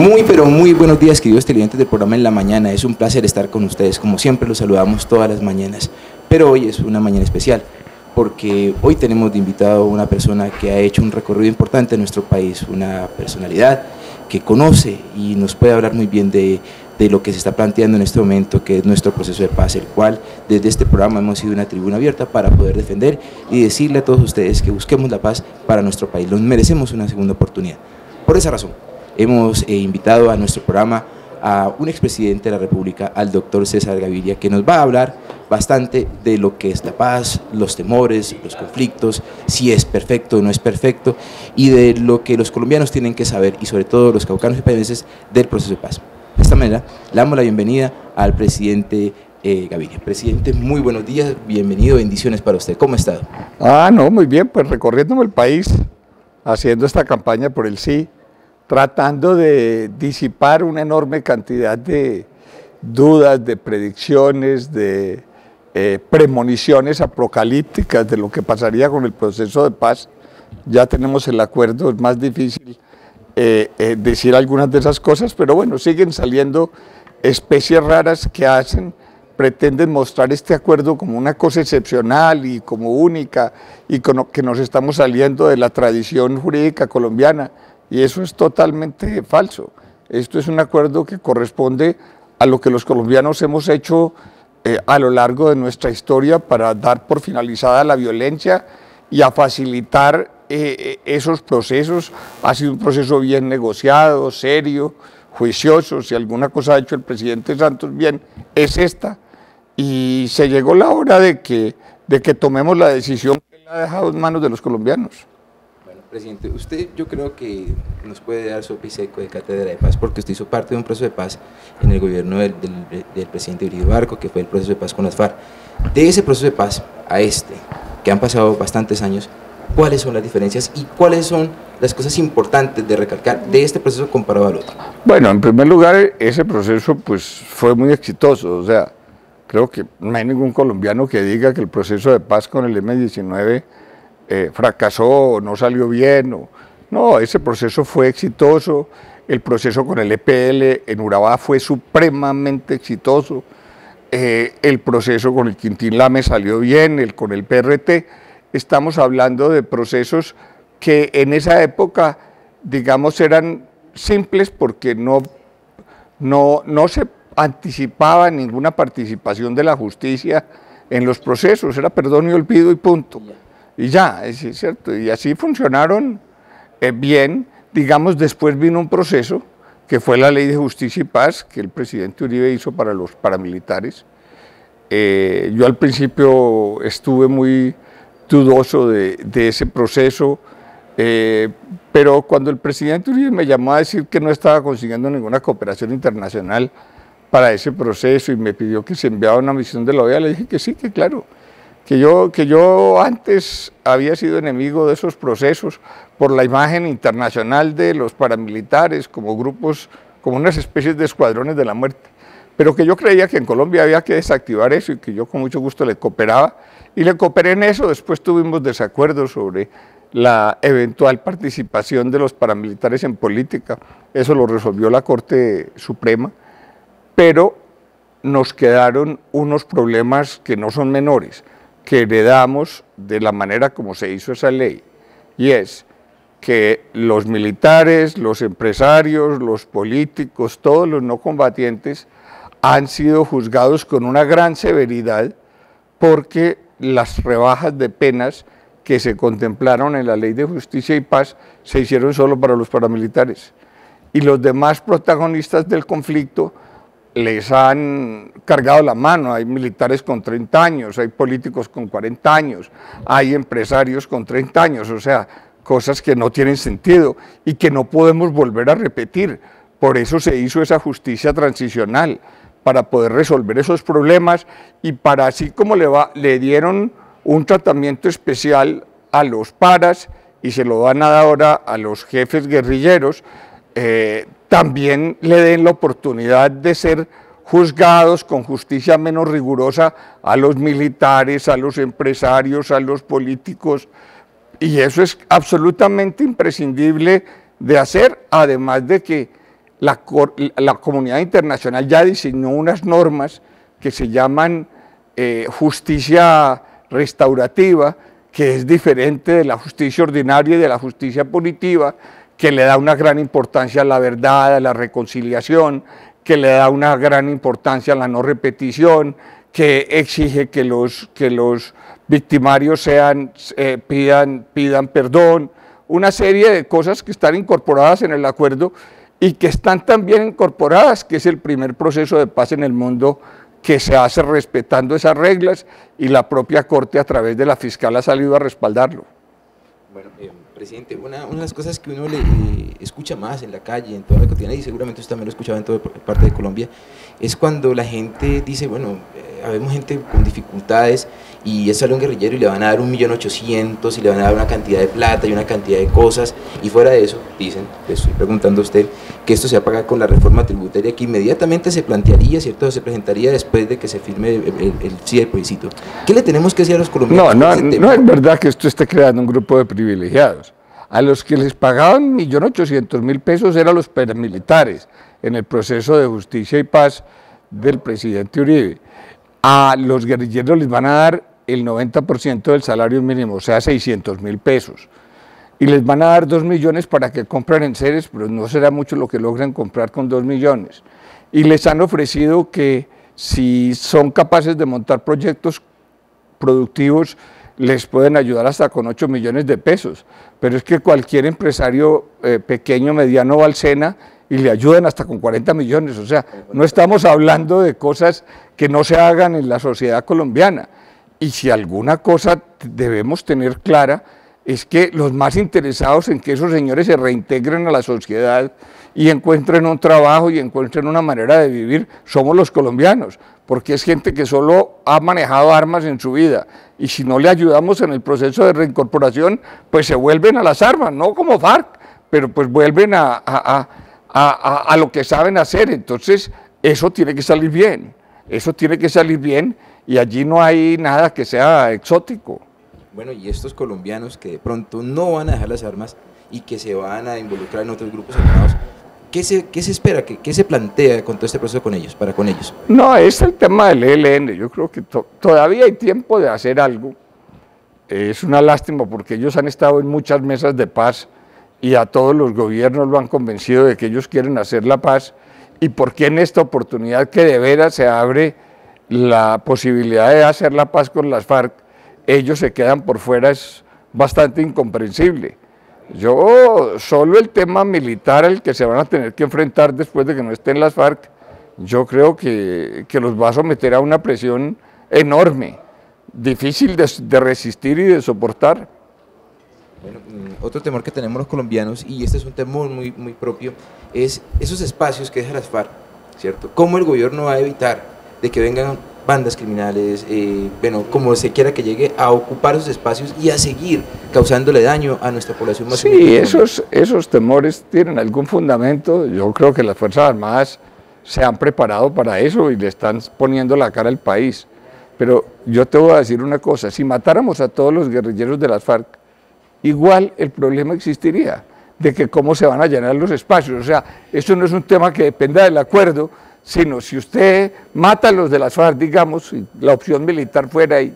Muy, pero muy buenos días, queridos televidentes del programa En la Mañana. Es un placer estar con ustedes, como siempre los saludamos todas las mañanas. Pero hoy es una mañana especial, porque hoy tenemos de invitado a una persona que ha hecho un recorrido importante en nuestro país, una personalidad que conoce y nos puede hablar muy bien de lo que se está planteando en este momento, que es nuestro proceso de paz, el cual desde este programa hemos sido una tribuna abierta para poder defender y decirle a todos ustedes que busquemos la paz para nuestro país. Nos merecemos una segunda oportunidad. Por esa razón, hemos invitado a nuestro programa a un expresidente de la República, al doctor César Gaviria, que nos va a hablar bastante de lo que es la paz, los temores, los conflictos, si es perfecto o no es perfecto, y de lo que los colombianos tienen que saber, y sobre todo los caucanos y países, del proceso de paz. De esta manera, le damos la bienvenida al presidente Gaviria. Presidente, muy buenos días, bienvenido, bendiciones para usted. ¿Cómo ha estado? No, muy bien, pues recorriéndome el país, haciendo esta campaña por el sí, tratando de disipar una enorme cantidad de dudas, de predicciones, de premoniciones apocalípticas de lo que pasaría con el proceso de paz. Ya tenemos el acuerdo, es más difícil decir algunas de esas cosas, pero bueno, siguen saliendo especies raras que pretenden mostrar este acuerdo como una cosa excepcional y como única, y que nos estamos saliendo de la tradición jurídica colombiana. Y eso es totalmente falso. Esto es un acuerdo que corresponde a lo que los colombianos hemos hecho a lo largo de nuestra historia para dar por finalizada la violencia y a facilitar esos procesos. Ha sido un proceso bien negociado, serio, juicioso. Si alguna cosa ha hecho el presidente Santos bien, es esta. Y se llegó la hora de que tomemos la decisión que él ha dejado en manos de los colombianos. Presidente, usted yo creo que nos puede dar su episeco de cátedra de paz, porque usted hizo parte de un proceso de paz en el gobierno del presidente Uribe Barco, que fue el proceso de paz con las FARC. De ese proceso de paz a este, que han pasado bastantes años, ¿cuáles son las diferencias y cuáles son las cosas importantes de recalcar de este proceso comparado al otro? Bueno, en primer lugar, ese proceso pues fue muy exitoso. O sea, creo que no hay ningún colombiano que diga que el proceso de paz con el M-19 fracasó, no salió bien. No, ese proceso fue exitoso. El proceso con el EPL en Urabá fue supremamente exitoso. El proceso con el Quintín Lame salió bien, con el PRT. Estamos hablando de procesos que en esa época, digamos, eran simples porque no se anticipaba ninguna participación de la justicia en los procesos, era perdón y olvido y punto. Y ya, es cierto, y así funcionaron bien. Digamos, después vino un proceso que fue la Ley de Justicia y Paz que el presidente Uribe hizo para los paramilitares. Yo al principio estuve muy dudoso de ese proceso, pero cuando el presidente Uribe me llamó a decir que no estaba consiguiendo ninguna cooperación internacional para ese proceso y me pidió que se enviara una misión de la OEA, le dije que sí, que claro. Que yo antes había sido enemigo de esos procesos por la imagen internacional de los paramilitares como grupos, como unas especies de escuadrones de la muerte, pero que yo creía que en Colombia había que desactivar eso y que yo con mucho gusto le cooperaba, y le cooperé en eso. Después tuvimos desacuerdos sobre la eventual participación de los paramilitares en política, eso lo resolvió la Corte Suprema, pero nos quedaron unos problemas que no son menores, que heredamos de la manera como se hizo esa ley, y es que los militares, los empresarios, los políticos, todos los no combatientes han sido juzgados con una gran severidad porque las rebajas de penas que se contemplaron en la Ley de Justicia y Paz se hicieron solo para los paramilitares, y los demás protagonistas del conflicto les han cargado la mano. Hay militares con 30 años, hay políticos con 40 años, hay empresarios con 30 años, o sea, cosas que no tienen sentido y que no podemos volver a repetir. Por eso se hizo esa justicia transicional, para poder resolver esos problemas y para, así como le dieron un tratamiento especial a los paras y se lo dan ahora a los jefes guerrilleros, también le den la oportunidad de ser juzgados con justicia menos rigurosa a los militares, a los empresarios, a los políticos, y eso es absolutamente imprescindible de hacer, además de que la comunidad internacional ya diseñó unas normas que se llaman justicia restaurativa, que es diferente de la justicia ordinaria y de la justicia punitiva, que le da una gran importancia a la verdad, a la reconciliación, que le da una gran importancia a la no repetición, que exige que los victimarios pidan perdón, una serie de cosas que están incorporadas en el acuerdo y que están también incorporadas, que es el primer proceso de paz en el mundo que se hace respetando esas reglas, y la propia Corte a través de la fiscal ha salido a respaldarlo. Bueno, presidente, una de las cosas que uno le escucha más en la calle, en toda la cotidiana, y seguramente usted también lo escuchaba en toda parte de Colombia, es cuando la gente dice, bueno, habemos gente con dificultades y sale un guerrillero y le van a dar 1.800.000 y le van a dar una cantidad de plata y una cantidad de cosas, y fuera de eso, dicen, le estoy preguntando a usted, que esto se va a pagar con la reforma tributaria que inmediatamente se plantearía, ¿cierto? Se presentaría después de que se firme el sí del plebiscito. ¿Qué le tenemos que decir a los colombianos? No es verdad que esto esté creando un grupo de privilegiados. A los que les pagaban 1.800.000 pesos eran los paramilitares en el proceso de justicia y paz del presidente Uribe. A los guerrilleros les van a dar el 90% del salario mínimo, o sea, 600.000 pesos. Y les van a dar 2 millones para que compren enseres, pero no será mucho lo que logran comprar con 2 millones. Y les han ofrecido que si son capaces de montar proyectos productivos, les pueden ayudar hasta con 8 millones de pesos. Pero es que cualquier empresario pequeño, mediano va al SENA y le ayudan hasta con 40 millones. O sea, no estamos hablando de cosas que no se hagan en la sociedad colombiana. Y si alguna cosa debemos tener clara, es que los más interesados en que esos señores se reintegren a la sociedad y encuentren un trabajo y encuentren una manera de vivir, somos los colombianos, porque es gente que solo ha manejado armas en su vida, y si no le ayudamos en el proceso de reincorporación, pues se vuelven a las armas, no como FARC, pero pues vuelven a lo que saben hacer. Entonces eso tiene que salir bien, y allí no hay nada que sea exótico. Bueno, y estos colombianos que de pronto no van a dejar las armas y que se van a involucrar en otros grupos armados, ¿qué se espera? ¿Qué se plantea con todo este proceso con ellos, con ellos? No, es el tema del ELN. Yo creo que todavía hay tiempo de hacer algo. Es una lástima porque ellos han estado en muchas mesas de paz y a todos los gobiernos lo han convencido de que ellos quieren hacer la paz, y porque en esta oportunidad que de veras se abre la posibilidad de hacer la paz con las FARC, ellos se quedan por fuera, es bastante incomprensible. Solo el tema militar al que se van a tener que enfrentar después de que no estén las FARC, yo creo que los va a someter a una presión enorme, difícil de resistir y de soportar. Bueno, otro temor que tenemos los colombianos, y este es un temor muy propio, es esos espacios que dejan las FARC, ¿cierto? ¿Cómo el gobierno va a evitar de que vengan bandas criminales, bueno, como se quiera que llegue, a ocupar esos espacios y a seguir causándole daño a nuestra población más? Sí, esos temores tienen algún fundamento. Yo creo que las Fuerzas Armadas se han preparado para eso y le están poniendo la cara al país. Pero yo te voy a decir una cosa, si matáramos a todos los guerrilleros de las FARC, igual el problema existiría, de que cómo se van a llenar los espacios. O sea, eso no es un tema que dependa del acuerdo, sino si usted mata a los de las FARC, digamos, si la opción militar fuera ahí,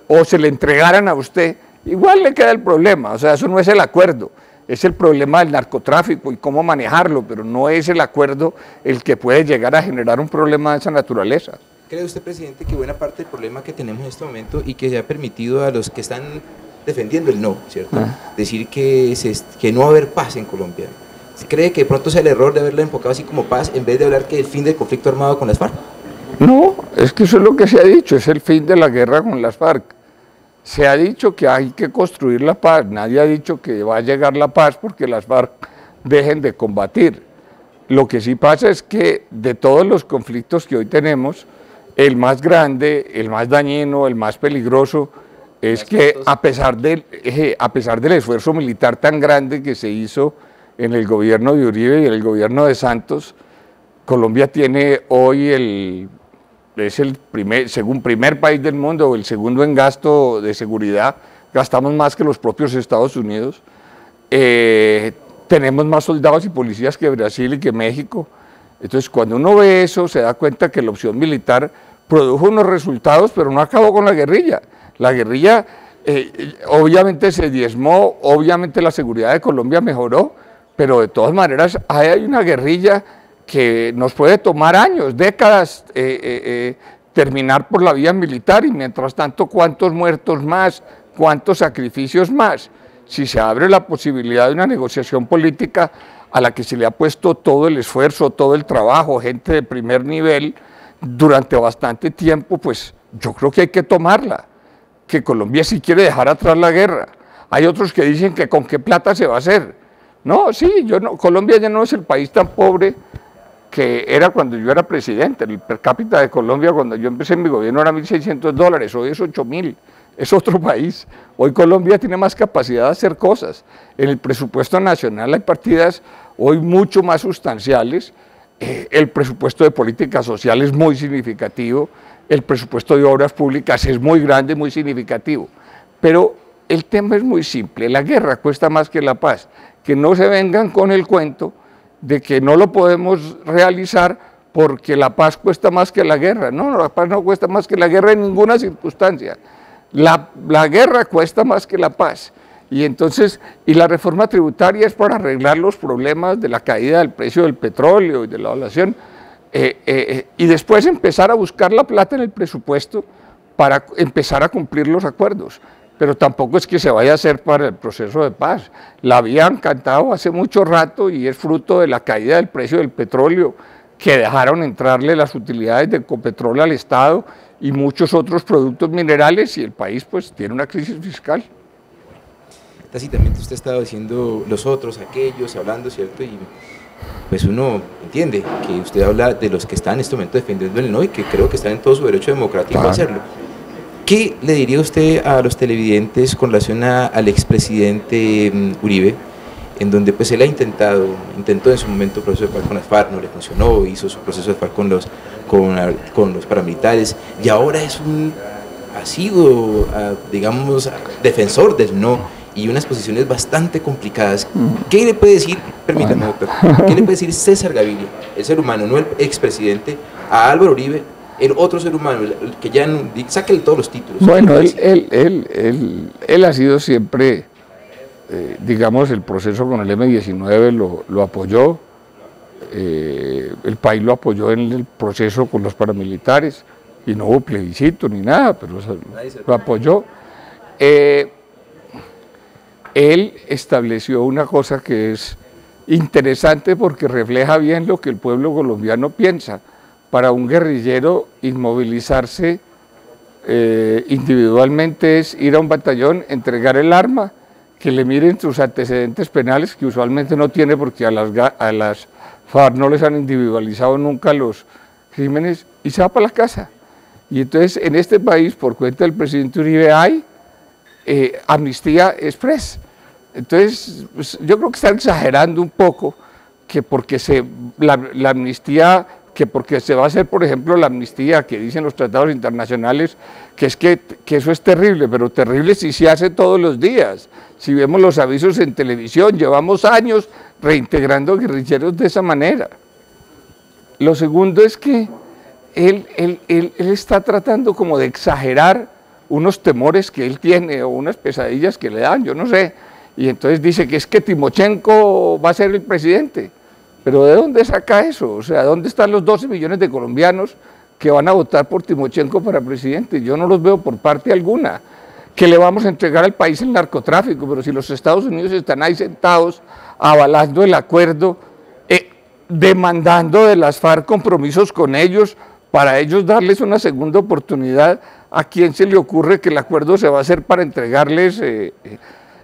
o se le entregaran a usted, igual le queda el problema. O sea, eso no es el acuerdo, es el problema del narcotráfico y cómo manejarlo, pero no es el acuerdo el que puede llegar a generar un problema de esa naturaleza. ¿Cree usted, presidente, que buena parte del problema que tenemos en este momento y que se ha permitido a los que están defendiendo el no, ¿cierto? Decir que no va a haber paz en Colombia, ¿cree que de pronto sea el error de haberlo enfocado así como paz en vez de hablar que el fin del conflicto armado con las FARC? No, es que eso es lo que se ha dicho, es el fin de la guerra con las FARC. Se ha dicho que hay que construir la paz, nadie ha dicho que va a llegar la paz porque las FARC dejen de combatir. Lo que sí pasa es que de todos los conflictos que hoy tenemos, el más grande, el más dañino, el más peligroso, es que a pesar del esfuerzo militar tan grande que se hizo en el gobierno de Uribe y en el gobierno de Santos, Colombia tiene hoy es el primer país del mundo, o el segundo en gasto de seguridad, gastamos más que los propios Estados Unidos, tenemos más soldados y policías que Brasil y que México. Entonces, cuando uno ve eso, se da cuenta que la opción militar produjo unos resultados, pero no acabó con la guerrilla. La guerrilla obviamente se diezmó, obviamente la seguridad de Colombia mejoró, pero de todas maneras hay una guerrilla que nos puede tomar años, décadas, terminar por la vía militar, y mientras tanto, ¿cuántos muertos más? ¿Cuántos sacrificios más? Si se abre la posibilidad de una negociación política a la que se le ha puesto todo el esfuerzo, todo el trabajo, gente de primer nivel, durante bastante tiempo, pues yo creo que hay que tomarla, que Colombia sí quiere dejar atrás la guerra. Hay otros que dicen que con qué plata se va a hacer. No, sí, Colombia ya no es el país tan pobre que era cuando yo era presidente. El per cápita de Colombia cuando yo empecé en mi gobierno era $1.600, hoy es $8.000. Es otro país. Hoy Colombia tiene más capacidad de hacer cosas. En el presupuesto nacional hay partidas hoy mucho más sustanciales. El presupuesto de política social es muy significativo, el presupuesto de obras públicas es muy grande, muy significativo. Pero el tema es muy simple, la guerra cuesta más que la paz. Que no se vengan con el cuento de que no lo podemos realizar porque la paz cuesta más que la guerra. No, la paz no cuesta más que la guerra en ninguna circunstancia. La guerra cuesta más que la paz. Y entonces, la reforma tributaria es para arreglar los problemas de la caída del precio del petróleo y de la inflación, y después empezar a buscar la plata en el presupuesto para empezar a cumplir los acuerdos. Pero tampoco es que se vaya a hacer para el proceso de paz. La habían cantado hace mucho rato y es fruto de la caída del precio del petróleo, que dejaron entrarle las utilidades de Ecopetrol al Estado y muchos otros productos minerales, y el país pues tiene una crisis fiscal. Tácitamente usted ha estado diciendo los otros, aquellos, hablando, ¿cierto? Y pues uno entiende que usted habla de los que están en este momento defendiendo el no, y que creo que están en todo su derecho democrático a hacerlo. ¿Qué le diría usted a los televidentes con relación al expresidente Uribe, en donde pues él intentó en su momento el proceso de paz con las FARC, no le funcionó, hizo su proceso de paz con los paramilitares, y ahora ha sido, digamos, defensor del no, y unas posiciones bastante complicadas? ¿Qué le puede decir, permítame, doctor, qué le puede decir César Gaviria, el ser humano, no el expresidente, a Álvaro Uribe, el otro ser humano, el que ya sáquenle todos los títulos? Bueno, él ha sido siempre, digamos, el proceso con el M-19 lo apoyó, el país lo apoyó en el proceso con los paramilitares, y no hubo plebiscito ni nada, pero lo apoyó. Él estableció una cosa que es interesante porque refleja bien lo que el pueblo colombiano piensa. Para un guerrillero, inmovilizarse individualmente es ir a un batallón, entregar el arma, que le miren sus antecedentes penales, que usualmente no tiene porque a las FARC no les han individualizado nunca los crímenes, y se va para la casa. Y entonces en este país, por cuenta del presidente Uribe, hay amnistía express. Entonces, pues, yo creo que están exagerando un poco, que porque la amnistía, que porque se va a hacer, por ejemplo, la amnistía que dicen los tratados internacionales, que eso es terrible, pero terrible si se hace todos los días. Si vemos los avisos en televisión, llevamos años reintegrando guerrilleros de esa manera. Lo segundo es que él está tratando como de exagerar unos temores que él tiene o unas pesadillas que le dan, yo no sé, y entonces dice que es que Timochenko va a ser el presidente. Pero ¿de dónde saca eso? O sea, ¿dónde están los 12 millones de colombianos que van a votar por Timochenko para presidente? Yo no los veo por parte alguna. Que le vamos a entregar al país el narcotráfico, pero si los Estados Unidos están ahí sentados avalando el acuerdo, demandando de las FARC compromisos con ellos, para ellos darles una segunda oportunidad, ¿a quién se le ocurre que el acuerdo se va a hacer para entregarles?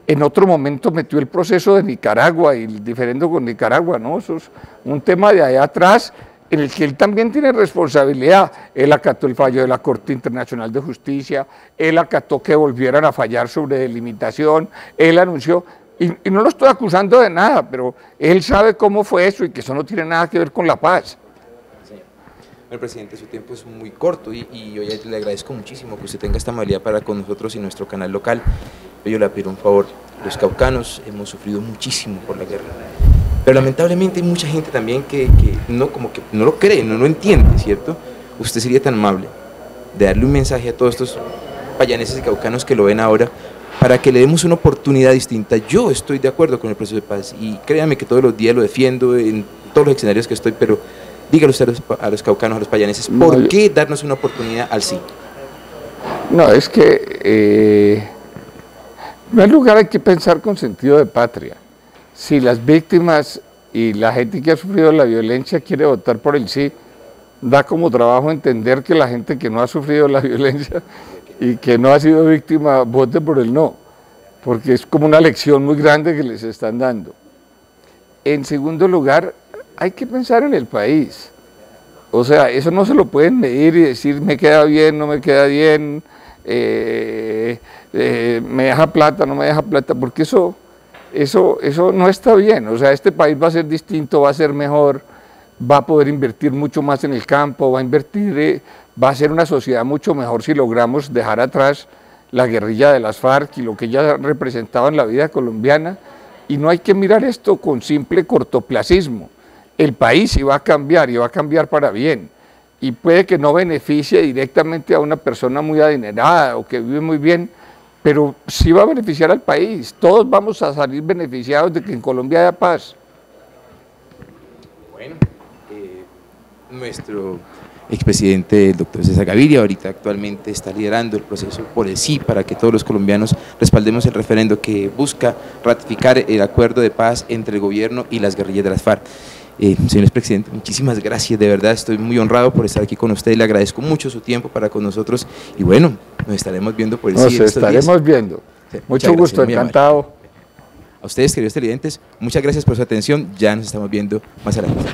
En otro momento metió el proceso de Nicaragua y el diferendo con Nicaragua, ¿no? Eso es un tema de allá atrás en el que él también tiene responsabilidad. Él acató el fallo de la Corte Internacional de Justicia, él acató que volvieran a fallar sobre delimitación, él anunció, y no lo estoy acusando de nada, pero él sabe cómo fue eso y que eso no tiene nada que ver con la paz. El presidente, su tiempo es muy corto y yo ya le agradezco muchísimo que usted tenga esta amabilidad para con nosotros y nuestro canal local. Yo le pido un favor, los caucanos hemos sufrido muchísimo por la guerra. Pero lamentablemente hay mucha gente también que como que no lo cree, no lo entiende, ¿cierto? Usted sería tan amable de darle un mensaje a todos estos payaneses y caucanos que lo ven ahora, para que le demos una oportunidad distinta. Yo estoy de acuerdo con el proceso de paz y créame que todos los días lo defiendo en todos los escenarios que estoy, pero dígale usted a los caucanos, a los payaneses, ¿por qué darnos una oportunidad al sí? No, es que en primer lugar hay que pensar con sentido de patria. Si las víctimas y la gente que ha sufrido la violencia quiere votar por el sí, da como trabajo entender que la gente que no ha sufrido la violencia y que no ha sido víctima vote por el no, porque es como una lección muy grande que les están dando. En segundo lugar, hay que pensar en el país. O sea, eso no se lo pueden medir y decir me queda bien, no me queda bien, me deja plata, no me deja plata, porque eso no está bien. O sea, este país va a ser distinto, va a ser mejor, va a poder invertir mucho más en el campo, va a ser una sociedad mucho mejor si logramos dejar atrás la guerrilla de las FARC y lo que ella representaba en la vida colombiana, y no hay que mirar esto con simple cortoplacismo. El país sí va a cambiar y va a cambiar para bien, y puede que no beneficie directamente a una persona muy adinerada o que vive muy bien, pero sí va a beneficiar al país. Todos vamos a salir beneficiados de que en Colombia haya paz. Bueno, nuestro expresidente, el doctor César Gaviria, ahorita actualmente está liderando el proceso por el sí, para que todos los colombianos respaldemos el referendo que busca ratificar el acuerdo de paz entre el gobierno y las guerrillas de las FARC. Señor expresidente, muchísimas gracias, de verdad estoy muy honrado por estar aquí con usted, le agradezco mucho su tiempo para con nosotros y bueno, nos estaremos viendo por el sí. Nos estaremos viendo. Sí, mucho gusto, encantado. A ustedes, queridos televidentes, muchas gracias por su atención, ya nos estamos viendo más adelante.